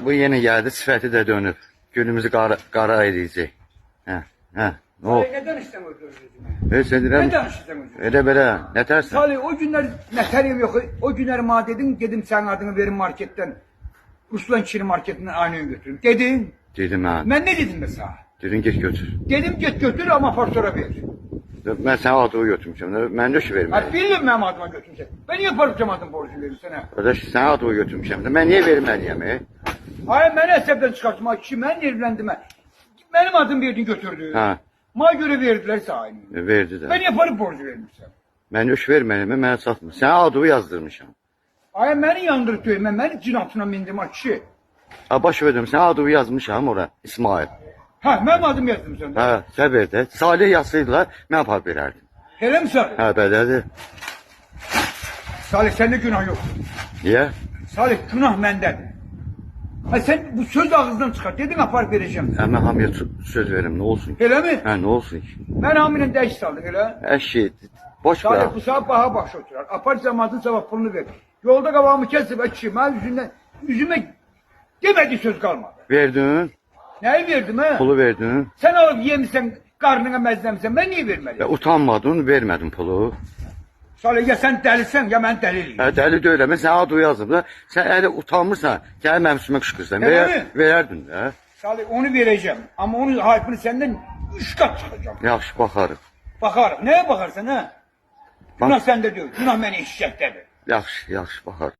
Bu yeni geldi, sifəti də dönüb. Günümüzü qara edəcək. Hə. Ne oldu? Salih, neden istemiyorsun özünü? Sen dirəm. Neden istemiyorsun? Elə belə, nə tərsən? Salih, o günler neterim yok. O günler ma dedim sen adını verin marketten. Ruslan Çin marketinden aynı götürün. Dedim. Dedim ha. Ben ne dedim mesela? Dedin get götür. Dedim git götür ama fatura ver. Ben sana adığı götürmüşəm. Mən də ki Ha, verməliyim. bilmiyorum benim adıma götürecek. Ben niye parçamadım borcu verirsen ha? Qardaş, sana adığı götürmüşəm də. Mən niyə verməliyəm? Hayır, ben hesaptan çıkartma. Kişi ben evlendim. Benim adım verdin götürdü. Ha. Ma göre verdiler aynı. Verdi də. Ben yaparım borcu vermişsem. Mən öş verməliyəm, mənə çatmır. Sənə adığı yazdırmışam. Hayır, beni yandırıp diyor. Ben cin altına mindim ha kişi. Ha, baş verdim, sənə adığı yazmışam ora, İsmail. Ha, benim adım yazdım sende. Ha, sən ver də. Salih yazsaydılar, mən apar verərdim. Hele mi Salih? Ha, bədədir. Salih, sende günah yok. Niyə? Salih, günah benden. Ha, sen bu söz ağzından çıkar. Dedin apar vereceğim. Mən hamıya söz verim, nə olsun ki? Hele mi? Ha, nə olsun ki? Ben hamile değiş saldım hele. Hər şey, boş Salih, bırak. bu sabah baha baş oturar. Apar zamanın sabah pulunu ver. Yolda kavağımı kesip açayım. Ha, yüzüme demedi söz kalmadı. Verdin, Neyi verdim ha? pulu verdin. Sen alıp yemişsen, karnına mezlemişsen ben niye vermeliyim? Ya utanmadın, vermədin pulu. Salih, ya sen delisin ya ben deliyim. Hə, dəli deyiləm, mən sənə adı yazdım da. Sən əli utanmırsan, gəl mənim üstümə qışqırsan. Elə mi? Verərdin də. Salih, onu vereceğim. Ama onun harfini senden 3 kat çıkacağım. Yaxşı, baxarıq. Bakarım. Neye bakarsan ha? Bak. Günah sende diyor. Günah beni eşecek dedi. Yaxşı, baxarıq.